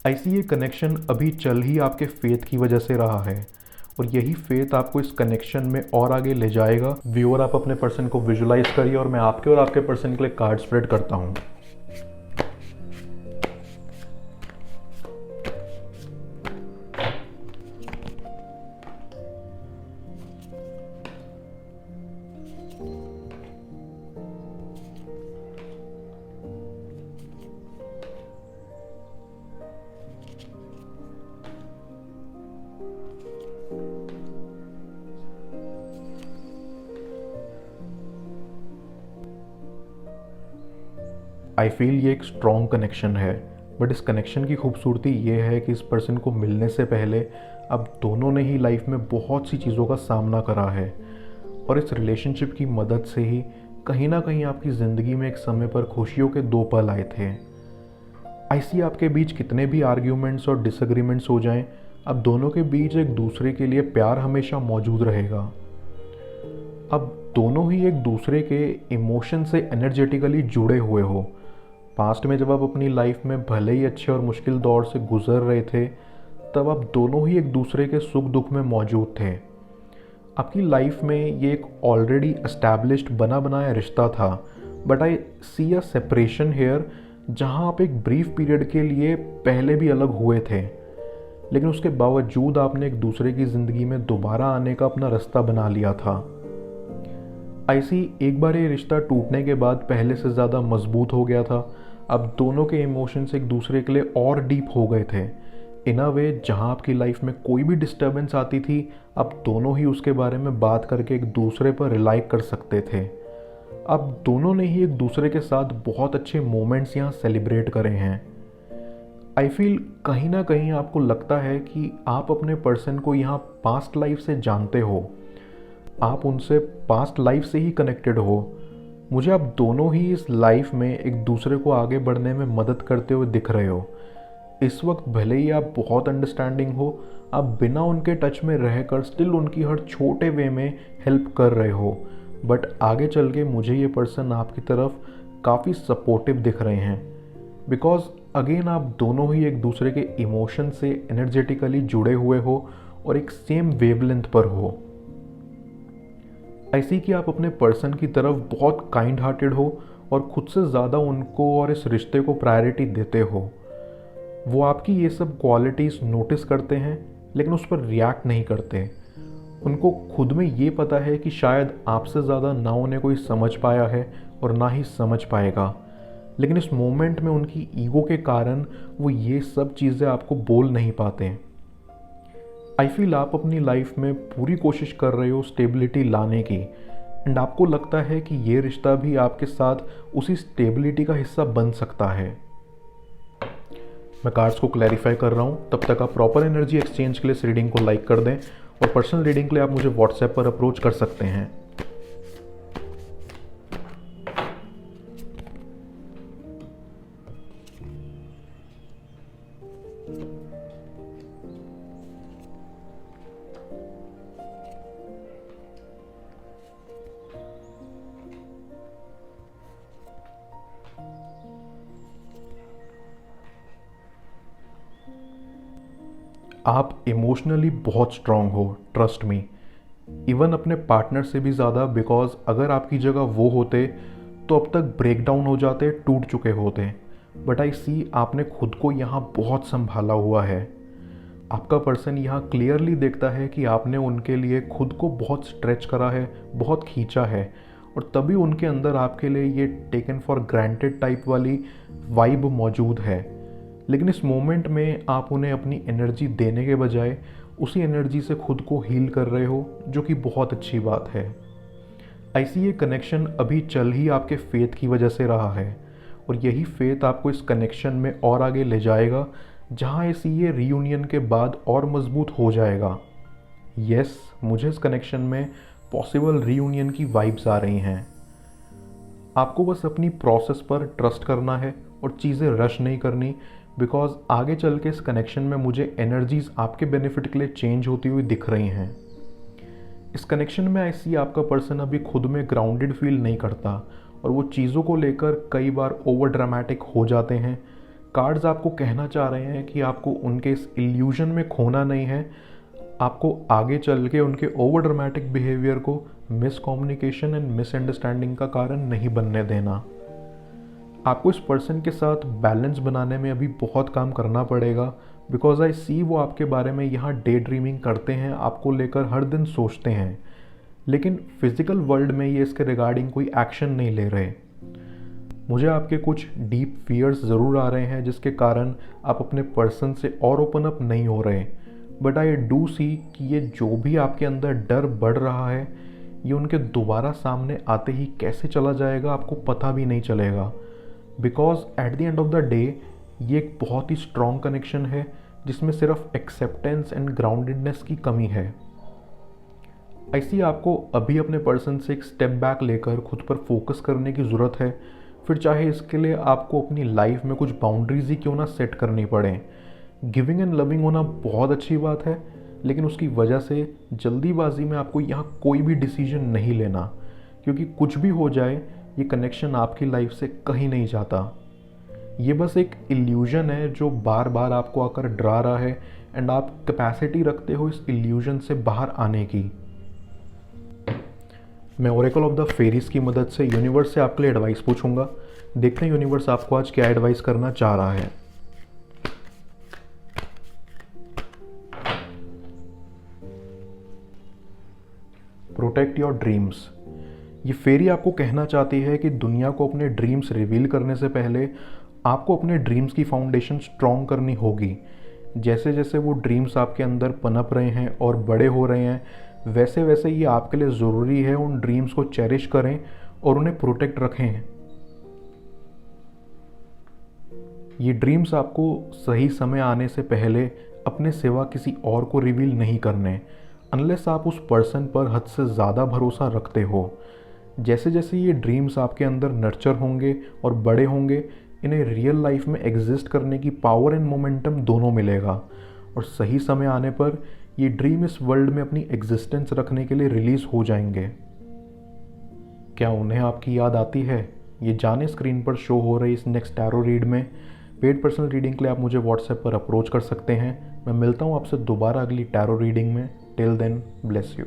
ऐसी ये कनेक्शन अभी चल ही आपके फेथ की वजह से रहा है और यही फेथ आपको इस कनेक्शन में और आगे ले जाएगा। व्यूअर, आप अपने पर्सन को विजुलाइज करिए और मैं आपके और आपके पर्सन के लिए कार्ड स्प्रेड करता हूँ। आई फील ये एक स्ट्रॉन्ग कनेक्शन है, बट इस कनेक्शन की खूबसूरती ये है कि इस पर्सन को मिलने से पहले अब दोनों ने ही लाइफ में बहुत सी चीज़ों का सामना करा है और इस रिलेशनशिप की मदद से ही कहीं ना कहीं आपकी ज़िंदगी में एक समय पर खुशियों के दो पल आए थे। ऐसी आपके बीच कितने भी आर्ग्यूमेंट्स और डिसएग्रीमेंट्स हो जाएं, अब दोनों के बीच एक दूसरे के लिए प्यार हमेशा मौजूद रहेगा। अब दोनों ही एक दूसरे के इमोशन से एनर्जेटिकली जुड़े हुए हो। पास्ट में जब आप अपनी लाइफ में भले ही अच्छे और मुश्किल दौर से गुजर रहे थे, तब आप दोनों ही एक दूसरे के सुख दुख में मौजूद थे। आपकी लाइफ में ये एक ऑलरेडी एस्टैब्लिश्ड बना बनाया रिश्ता था, but I see a separation here, जहाँ आप एक ब्रीफ पीरियड के लिए पहले भी अलग हुए थे, लेकिन उसके बावजूद आपने एक दूसरे की ज़िंदगी में दोबारा आने का अपना रास्ता बना लिया था। ऐसी एक बार ये रिश्ता टूटने के बाद पहले से ज़्यादा मजबूत हो गया था। अब दोनों के इमोशंस एक दूसरे के लिए और डीप हो गए थे। इन अ वे, जहाँ आपकी लाइफ में कोई भी डिस्टर्बेंस आती थी, अब दोनों ही उसके बारे में बात करके एक दूसरे पर रिलाई कर सकते थे। अब दोनों ने ही एक दूसरे के साथ बहुत अच्छे मोमेंट्स यहाँ सेलिब्रेट करे हैं। आई फील कहीं ना कहीं आपको लगता है कि आप अपने पर्सन को यहाँ पास्ट लाइफ से जानते हो, आप उनसे पास्ट लाइफ से ही कनेक्टेड हो। मुझे आप दोनों ही इस लाइफ में एक दूसरे को आगे बढ़ने में मदद करते हुए दिख रहे हो। इस वक्त भले ही आप बहुत अंडरस्टैंडिंग हो, आप बिना उनके टच में रहकर स्टिल उनकी हर छोटे वे में हेल्प कर रहे हो, बट आगे चल के मुझे ये पर्सन आपकी तरफ काफ़ी सपोर्टिव दिख रहे हैं, बिकॉज अगेन आप दोनों ही एक दूसरे के इमोशन से एनर्जेटिकली जुड़े हुए हो और एक सेम वेवलेंथ पर हो। ऐसी कि आप अपने पर्सन की तरफ बहुत काइंड हार्टेड हो और खुद से ज़्यादा उनको और इस रिश्ते को प्रायोरिटी देते हो। वो आपकी ये सब क्वालिटीज़ नोटिस करते हैं, लेकिन उस पर रिएक्ट नहीं करते। उनको खुद में ये पता है कि शायद आपसे ज़्यादा ना उन्हें कोई समझ पाया है और ना ही समझ पाएगा, लेकिन इस मोमेंट में उनकी ईगो के कारण वो ये सब चीज़ें आपको बोल नहीं पाते हैं। आई फील आप अपनी लाइफ में पूरी कोशिश कर रहे हो स्टेबिलिटी लाने की, एंड आपको लगता है कि ये रिश्ता भी आपके साथ उसी स्टेबिलिटी का हिस्सा बन सकता है। मैं कार्ड्स को क्लैरिफाई कर रहा हूँ, तब तक आप प्रॉपर एनर्जी एक्सचेंज के लिए इस रीडिंग को लाइक कर दें और पर्सनल रीडिंग के लिए आप मुझे व्हाट्सएप पर अप्रोच कर सकते हैं। आप इमोशनली बहुत स्ट्रांग हो, ट्रस्ट मी, इवन अपने पार्टनर से भी ज़्यादा, बिकॉज अगर आपकी जगह वो होते तो अब तक ब्रेक डाउन हो जाते, टूट चुके होते। बट आई सी आपने खुद को यहाँ बहुत संभाला हुआ है। आपका पर्सन यहाँ क्लियरली देखता है कि आपने उनके लिए खुद को बहुत स्ट्रेच करा है, बहुत खींचा है, और तभी उनके अंदर आपके लिए ये टेकन फॉर ग्रांटेड टाइप वाली वाइब मौजूद है। लेकिन इस मोमेंट में आप उन्हें अपनी एनर्जी देने के बजाय उसी एनर्जी से खुद को हील कर रहे हो, जो कि बहुत अच्छी बात है। ऐसी ये कनेक्शन अभी चल ही आपके फेथ की वजह से रहा है और यही फेथ आपको इस कनेक्शन में और आगे ले जाएगा, जहाँ ऐसी ये रीयूनियन के बाद और मजबूत हो जाएगा। यस, मुझे इस कनेक्शन में पॉसिबल रीयूनियन की वाइब्स आ रही हैं। आपको बस अपनी प्रोसेस पर ट्रस्ट करना है और चीज़ें रश नहीं करनी, बिकॉज आगे चल के इस कनेक्शन में मुझे एनर्जीज आपके बेनिफिट के लिए चेंज होती हुई दिख रही हैं। इस कनेक्शन में ऐसी आपका पर्सन अभी खुद में ग्राउंडेड फील नहीं करता और वो चीज़ों को लेकर कई बार ओवर ड्रामेटिक हो जाते हैं, कार्ड्स आपको कहना चाह रहे हैं कि आपको उनके इस इल्यूजन में खोना नहीं है, आपको आगे चल के उनके ओवर ड्रामेटिक बिहेवियर को मिसकम्युनिकेशन एंड मिसअंडरस्टैंडिंग का कारण नहीं बनने देना। आपको इस पर्सन के साथ बैलेंस बनाने में अभी बहुत काम करना पड़ेगा, बिकॉज आई सी वो आपके बारे में यहाँ डे ड्रीमिंग करते हैं, आपको लेकर हर दिन सोचते हैं, लेकिन फिजिकल वर्ल्ड में ये इसके रिगार्डिंग कोई एक्शन नहीं ले रहे। मुझे आपके कुछ डीप फियर्स ज़रूर आ रहे हैं जिसके कारण आप अपने पर्सन से और ओपन अप नहीं हो रहे, बट आई डू सी कि ये जो भी आपके अंदर डर बढ़ रहा है ये उनके दोबारा सामने आते ही कैसे चला जाएगा आपको पता भी नहीं चलेगा, because at the end of the day ये एक बहुत ही स्ट्रॉन्ग कनेक्शन है जिसमें सिर्फ एक्सेप्टेंस एंड ग्राउंडेडनेस की कमी है। ऐसी आपको अभी अपने पर्सन से एक स्टेप बैक लेकर खुद पर फोकस करने की ज़रूरत है, फिर चाहे इसके लिए आपको अपनी लाइफ में कुछ बाउंड्रीज ही क्यों ना सेट करनी पड़े। गिविंग एंड लविंग होना बहुत अच्छी बात है, लेकिन उसकी वजह से जल्दीबाजी में आपको यहाँ कोई भी डिसीजन नहीं लेना, क्योंकि कुछ भी हो जाए ये कनेक्शन आपकी लाइफ से कहीं नहीं जाता। ये बस एक इल्यूजन है जो बार बार आपको आकर डरा रहा है, एंड आप कैपेसिटी रखते हो इस इल्यूजन से बाहर आने की। मैं ओरेकल ऑफ द फेरीज की मदद से यूनिवर्स से आपके लिए एडवाइस पूछूंगा। देखते हैं यूनिवर्स आपको आज क्या एडवाइस करना चाह रहा है। Protect your dreams. ये फेरी आपको कहना चाहती है कि दुनिया को अपने ड्रीम्स रिवील करने से पहले आपको अपने ड्रीम्स की फाउंडेशन स्ट्रॉन्ग करनी होगी। जैसे जैसे वो ड्रीम्स आपके अंदर पनप रहे हैं और बड़े हो रहे हैं, वैसे वैसे ये आपके लिए ज़रूरी है उन ड्रीम्स को चेरिश करें और उन्हें प्रोटेक्ट रखें। ये ड्रीम्स आपको सही समय आने से पहले अपने सिवा किसी और को रिवील नहीं करने, अनलेस आप उस पर्सन पर हद से ज़्यादा भरोसा रखते हो। जैसे जैसे ये ड्रीम्स आपके अंदर नर्चर होंगे और बड़े होंगे, इन्हें रियल लाइफ में एग्जिस्ट करने की पावर एंड मोमेंटम दोनों मिलेगा, और सही समय आने पर ये ड्रीम इस वर्ल्ड में अपनी एग्जिस्टेंस रखने के लिए रिलीज हो जाएंगे। क्या उन्हें आपकी याद आती है? ये जाने स्क्रीन पर शो हो रही इस नेक्स्ट टैरो रीड में। पेड पर्सनल रीडिंग के लिए आप मुझे व्हाट्सएप पर अप्रोच कर सकते हैं। मैं मिलता हूँ आपसे दोबारा अगली टैरो रीडिंग में। Till then, bless you.